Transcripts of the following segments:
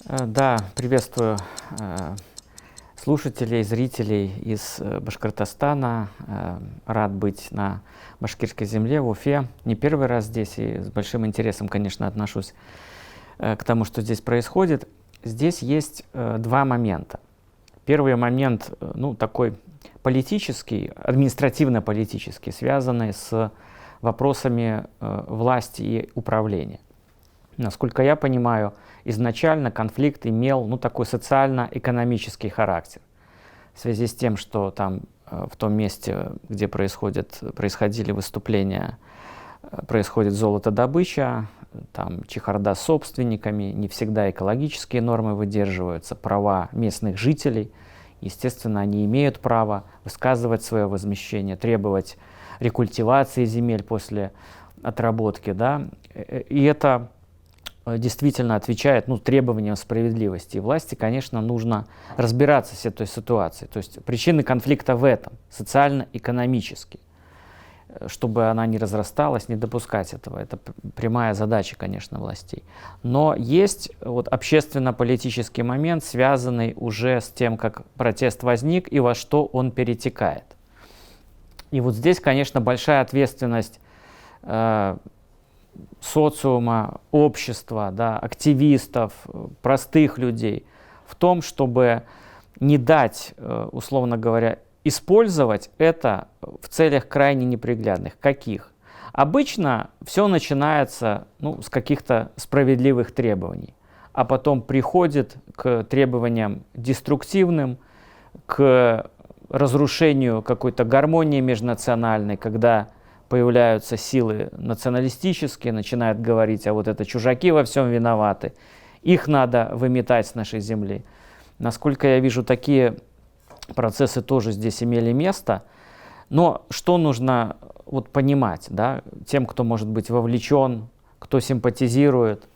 Да, приветствую слушателей, зрителей из Башкортостана. Рад быть на башкирской земле, в Уфе. Не первый раз здесь и с большим интересом, конечно, отношусь к тому, что здесь происходит. Здесь есть два момента. Первый момент, такой политический, административно-политический, связанный с вопросами власти и управления. Насколько я понимаю, изначально конфликт имел такой социально-экономический характер. В связи с тем, что там в том месте, где происходили выступления, происходит золотодобыча, там чехарда с собственниками, не всегда экологические нормы выдерживаются, права местных жителей. Естественно, они имеют право высказывать свое возмещение, требовать рекультивации земель после отработки. Да? И это действительно отвечает требованиям справедливости. И власти, конечно, нужно разбираться с этой ситуацией. То есть причины конфликта в этом, социально-экономически. Чтобы она не разрасталась, не допускать этого. Это прямая задача, конечно, властей. Но есть общественно-политический момент, связанный уже с тем, как протест возник и во что он перетекает. И вот здесь, конечно, большая ответственность социума, общества, активистов, простых людей в том, чтобы не дать, условно говоря, использовать это в целях крайне неприглядных. Каких? Обычно все начинается с каких-то справедливых требований, а потом приходит к требованиям деструктивным, к разрушению какой-то гармонии межнациональной, когда появляются силы националистические, начинают говорить, а вот это чужаки во всем виноваты, их надо выметать с нашей земли. Насколько я вижу, такие процессы тоже здесь имели место. Но что нужно понимать, тем, кто может быть вовлечен, кто симпатизирует,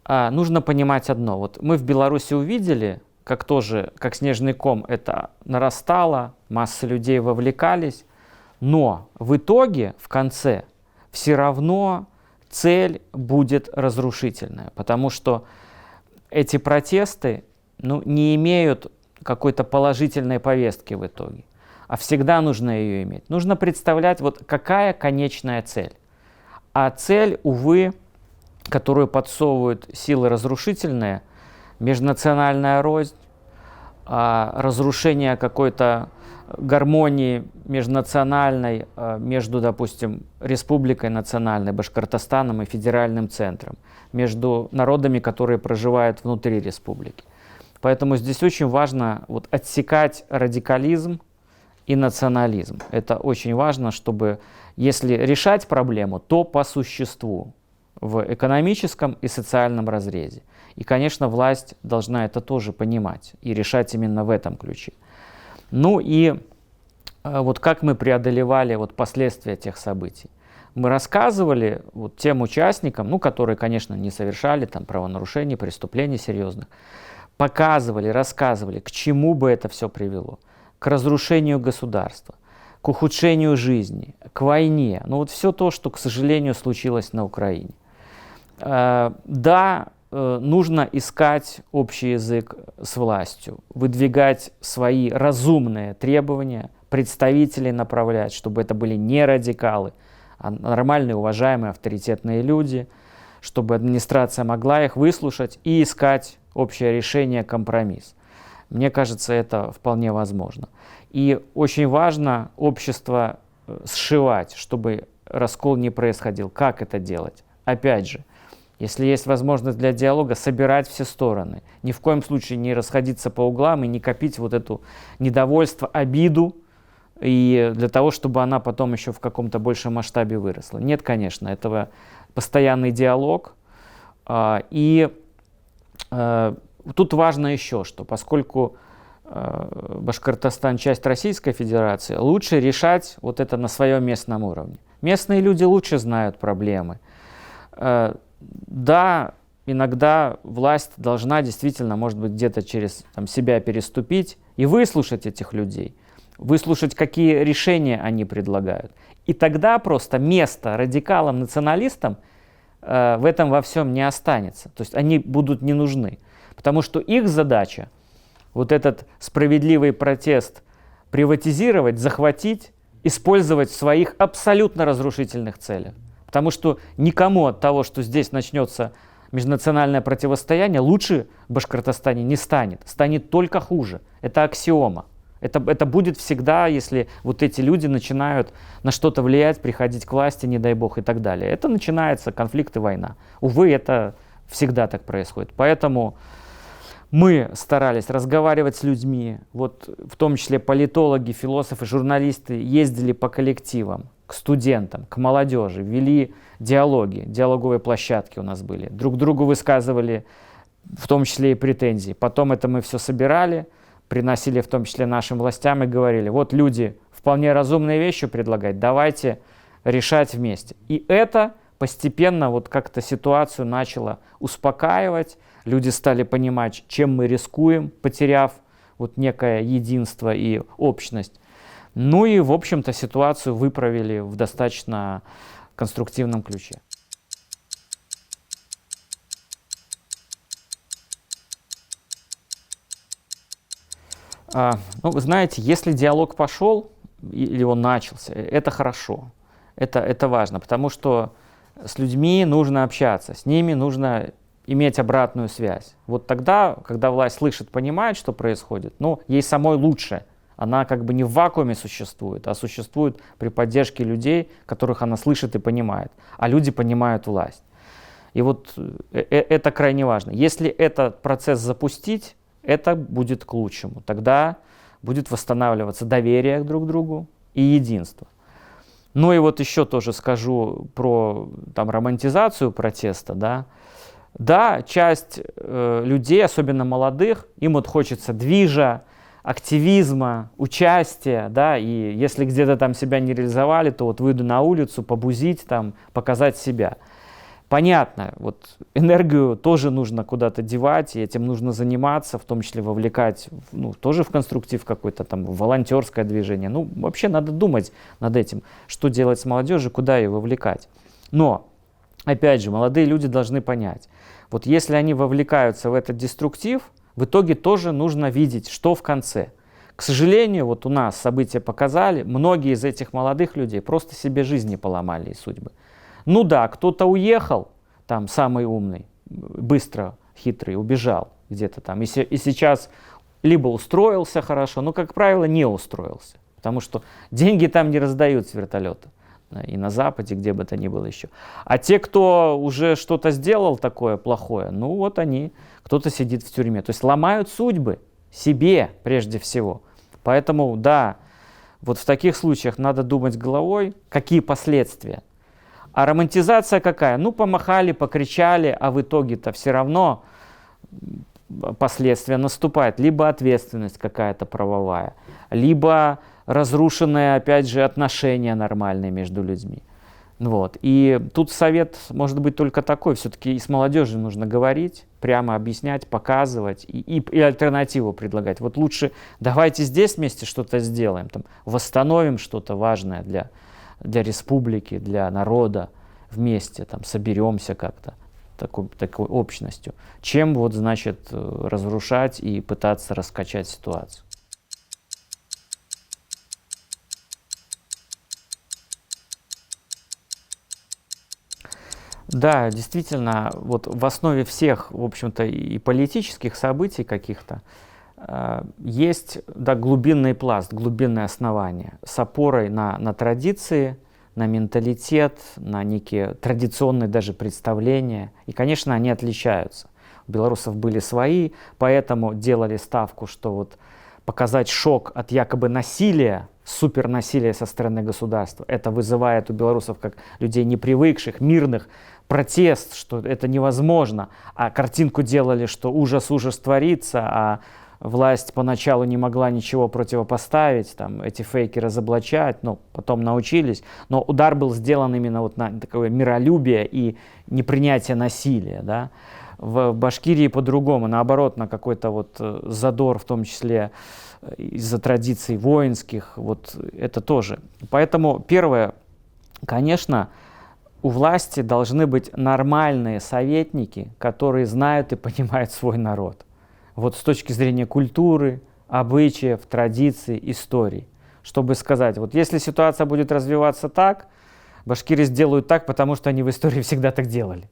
нужно понимать одно. Мы в Беларуси увидели, как снежный ком это нарастало, массы людей вовлекались, но в итоге, в конце, все равно цель будет разрушительная, потому что эти протесты не имеют какой-то положительной повестки в итоге, а всегда нужно ее иметь. Нужно представлять, какая конечная цель. А цель, увы, которую подсовывают силы разрушительные, межнациональная рознь, разрушение какой-то гармонии межнациональной между, допустим, республикой национальной, Башкортостаном и федеральным центром, между народами, которые проживают внутри республики. Поэтому здесь очень важно отсекать радикализм и национализм. Это очень важно, чтобы, если решать проблему, то по существу, в экономическом и социальном разрезе. И, конечно, власть должна это тоже понимать и решать именно в этом ключе. И как мы преодолевали последствия тех событий. Мы рассказывали тем участникам, которые, конечно, не совершали правонарушений, преступлений серьезных, показывали, рассказывали, к чему бы это все привело. К разрушению государства, к ухудшению жизни, к войне. Все то, что, к сожалению, случилось на Украине. Нужно искать общий язык с властью, выдвигать свои разумные требования, представителей направлять, чтобы это были не радикалы, а нормальные, уважаемые, авторитетные люди, чтобы администрация могла их выслушать и искать общее решение, компромисс. Мне кажется, это вполне возможно. И очень важно общество сшивать, чтобы раскол не происходил. Как это делать? Опять же, если есть возможность для диалога, собирать все стороны. Ни в коем случае не расходиться по углам и не копить это недовольство, обиду, и для того, чтобы она потом еще в каком-то большем масштабе выросла. Нет, конечно, этого постоянный диалог. И тут важно еще, что поскольку Башкортостан часть Российской Федерации, лучше решать это на своем местном уровне. Местные люди лучше знают проблемы. Да, иногда власть должна действительно, может быть, где-то через себя переступить и выслушать этих людей, выслушать, какие решения они предлагают. И тогда просто место радикалам, националистам в этом во всем не останется. То есть они будут не нужны. Потому что их задача вот этот справедливый протест приватизировать, захватить, использовать в своих абсолютно разрушительных целях. Потому что никому от того, что здесь начнется межнациональное противостояние, лучше в Башкортостане не станет. Станет только хуже. Это аксиома. Это будет всегда, если вот эти люди начинают на что-то влиять, приходить к власти, не дай бог, и так далее. Это начинается конфликт и война. Увы, это всегда так происходит. Поэтому мы старались разговаривать с людьми, вот в том числе политологи, философы, журналисты ездили по коллективам, к студентам, к молодежи, вели диалоги, диалоговые площадки у нас были, друг другу высказывали в том числе и претензии. Потом это мы все собирали, приносили в том числе нашим властям и говорили, вот люди вполне разумные вещи предлагают, давайте решать вместе. И это постепенно вот как-то ситуацию начало успокаивать, люди стали понимать, чем мы рискуем, потеряв вот некое единство и общность. Ну и, в общем-то, ситуацию выправили в достаточно конструктивном ключе. Ну, вы знаете, если диалог пошел или он начался, это хорошо, это важно, потому что с людьми нужно общаться, с ними нужно иметь обратную связь. Вот тогда, когда власть слышит, понимает, что происходит, ну, ей самой лучше. Она как бы не в вакууме существует, а существует при поддержке людей, которых она слышит и понимает. А люди понимают власть. И вот это крайне важно. Если этот процесс запустить, это будет к лучшему. Тогда будет восстанавливаться доверие друг к другу и единство. Ну и вот еще тоже скажу про там, романтизацию протеста. Да, часть людей, особенно молодых, им вот хочется движа, активизма, участия, да, и если где-то там себя не реализовали, то вот выйду на улицу, побузить, там, показать себя. Понятно, вот энергию тоже нужно куда-то девать, и этим нужно заниматься, в том числе вовлекать, ну, тоже в конструктив какой-то там, в волонтерское движение. Ну, вообще надо думать над этим, что делать с молодежью, куда ее вовлекать. Но, опять же, молодые люди должны понять, вот если они вовлекаются в этот деструктив, в итоге тоже нужно видеть, что в конце. К сожалению, вот у нас события показали, многие из этих молодых людей просто себе жизни поломали и судьбы. Ну да, кто-то уехал, там самый умный, быстро, хитрый, убежал где-то там. И сейчас либо устроился хорошо, но, как правило, не устроился. Потому что деньги там не раздают с вертолета. И на Западе, где бы то ни было еще. А те, кто уже что-то сделал такое плохое, ну вот они, кто-то сидит в тюрьме. То есть ломают судьбы себе прежде всего. Поэтому, да, вот в таких случаях надо думать головой, какие последствия. А романтизация какая? Ну, помахали, покричали, а в итоге-то все равно последствия наступают. Либо ответственность какая-то правовая, либо разрушенные, опять же, отношения нормальные между людьми. Вот. И тут совет может быть только такой. Все-таки и с молодежью нужно говорить, прямо объяснять, показывать и альтернативу предлагать. Вот лучше давайте здесь вместе что-то сделаем, там, восстановим что-то важное для республики, для народа, вместе там, соберемся как-то такой общностью, чем вот, значит, разрушать и пытаться раскачать ситуацию. Да, действительно, вот в основе всех, в общем-то, и политических событий каких-то есть, да, глубинный пласт, глубинное основание с опорой на традиции, на менталитет, на некие традиционные даже представления. И, конечно, они отличаются. У белорусов были свои, поэтому делали ставку, что вот показать шок от якобы насилия, супернасилия со стороны государства, это вызывает у белорусов, как людей непривыкших, мирных, протест, что это невозможно. А картинку делали, что ужас творится, а власть поначалу не могла ничего противопоставить, там, эти фейки разоблачать, но потом научились. Но удар был сделан именно вот на такое миролюбие и непринятие насилия. Да? В Башкирии по-другому, наоборот, на какой-то вот задор, в том числе из-за традиций воинских, вот это тоже. Поэтому первое, конечно, у власти должны быть нормальные советники, которые знают и понимают свой народ. Вот с точки зрения культуры, обычаев, традиций, историй. Чтобы сказать, вот если ситуация будет развиваться так, башкиры сделают так, потому что они в истории всегда так делали.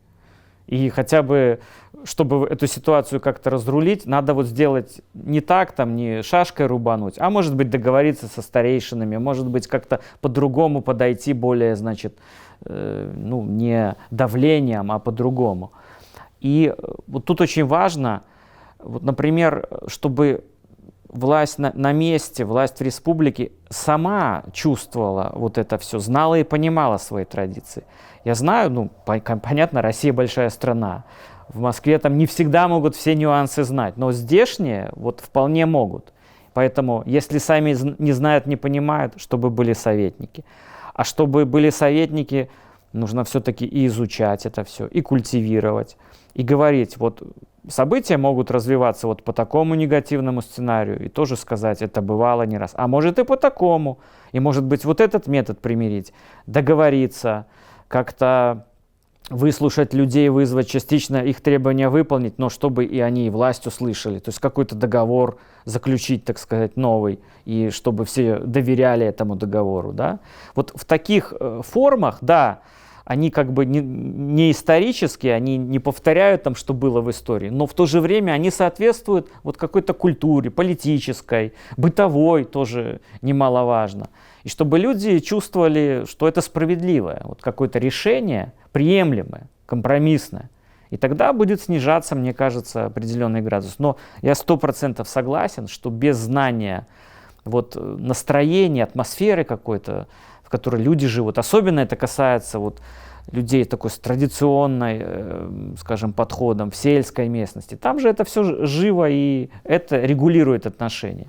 И хотя бы, чтобы эту ситуацию как-то разрулить, надо вот сделать не так, там, не шашкой рубануть, а может быть договориться со старейшинами, может быть как-то по-другому подойти, более, значит, ну, не давлением, а по-другому. И вот тут очень важно, вот, например, чтобы власть на месте, власть в республике сама чувствовала вот это все, знала и понимала свои традиции. Я знаю, ну, понятно, Россия большая страна. В Москве там не всегда могут все нюансы знать, но здешние вот вполне могут. Поэтому, если сами не знают, не понимают, чтобы были советники. А чтобы были советники, нужно все-таки и изучать это все, и культивировать, и говорить, вот события могут развиваться вот по такому негативному сценарию, и тоже сказать, это бывало не раз. А может и по такому, и может быть вот этот метод примирить, договориться, как-то выслушать людей, вызвать частично их требования выполнить, но чтобы и они, и власть услышали. То есть какой-то договор заключить, так сказать, новый, и чтобы все доверяли этому договору. Да? Вот в таких формах, да, они как бы не исторические, они не повторяют там, что было в истории, но в то же время они соответствуют вот какой-то культуре, политической, бытовой, тоже немаловажно. И чтобы люди чувствовали, что это справедливое, вот какое-то решение приемлемое, компромиссное. И тогда будет снижаться, мне кажется, определенный градус. Но я 100% согласен, что без знания вот, настроения, атмосферы какой-то, в которой люди живут, особенно это касается вот, людей такой с традиционной, скажем, подходом в сельской местности, там же это все живо и это регулирует отношения.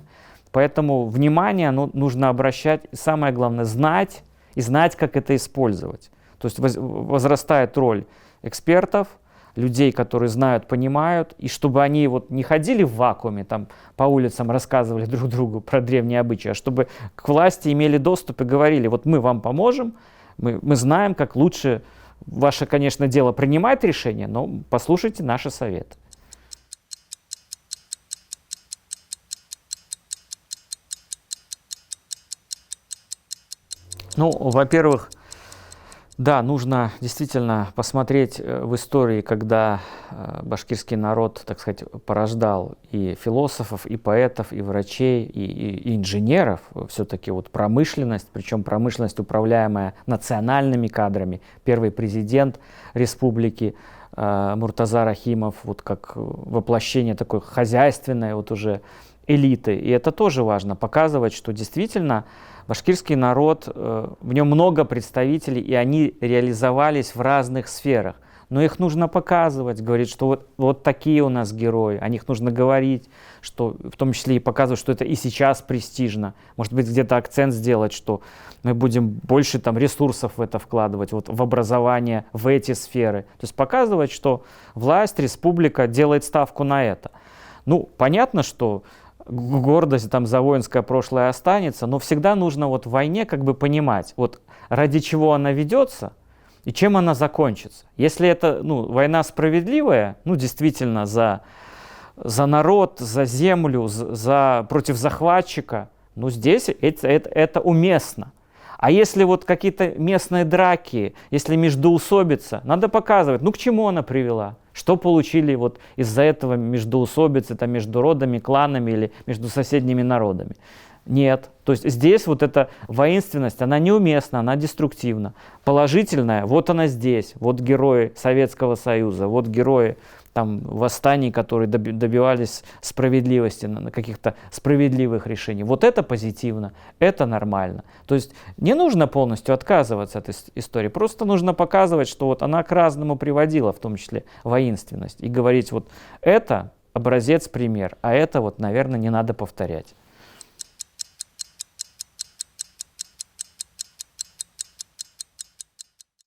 Поэтому внимание нужно обращать, и самое главное, знать, и знать, как это использовать. То есть возрастает роль экспертов, людей, которые знают, понимают, и чтобы они вот не ходили в вакууме, там по улицам рассказывали друг другу про древние обычаи, а чтобы к власти имели доступ и говорили, вот мы вам поможем, мы знаем, как лучше, ваше, конечно, дело принимать решения, но послушайте наши советы. Ну, во-первых, да, нужно действительно посмотреть в истории, когда башкирский народ, так сказать, порождал и философов, и поэтов, и врачей, и инженеров, все-таки вот промышленность, причем промышленность, управляемая национальными кадрами. Первый президент республики Муртаза Рахимов, вот как воплощение такой хозяйственной вот уже элиты. И это тоже важно, показывать, что действительно башкирский народ, в нем много представителей, и они реализовались в разных сферах. Но их нужно показывать, говорить, что вот такие у нас герои, о них нужно говорить, что, в том числе и показывать, что это и сейчас престижно. Может быть, где-то акцент сделать, что мы будем больше там, ресурсов в это вкладывать, вот, в образование, в эти сферы. То есть показывать, что власть, республика делает ставку на это. Ну, понятно, что гордость там за воинское прошлое останется, но всегда нужно вот в войне как бы понимать, вот ради чего она ведется и чем она закончится. Если это война справедливая, действительно за народ, за землю, против захватчика, здесь это уместно. А если вот какие-то местные драки, если междоусобица, надо показывать, к чему она привела. Что получили вот из-за этого междоусобицы, там, между родами, кланами или между соседними народами? Нет. То есть здесь вот эта воинственность, она неуместна, она деструктивна. Положительная, вот она здесь, вот герои Советского Союза, вот герои там, восстаний, которые добивались справедливости, на каких-то справедливых решений. Вот это позитивно, это нормально. То есть не нужно полностью отказываться от истории, просто нужно показывать, что вот она к разному приводила, в том числе воинственность, и говорить, вот это образец, пример, а это вот, наверное, не надо повторять.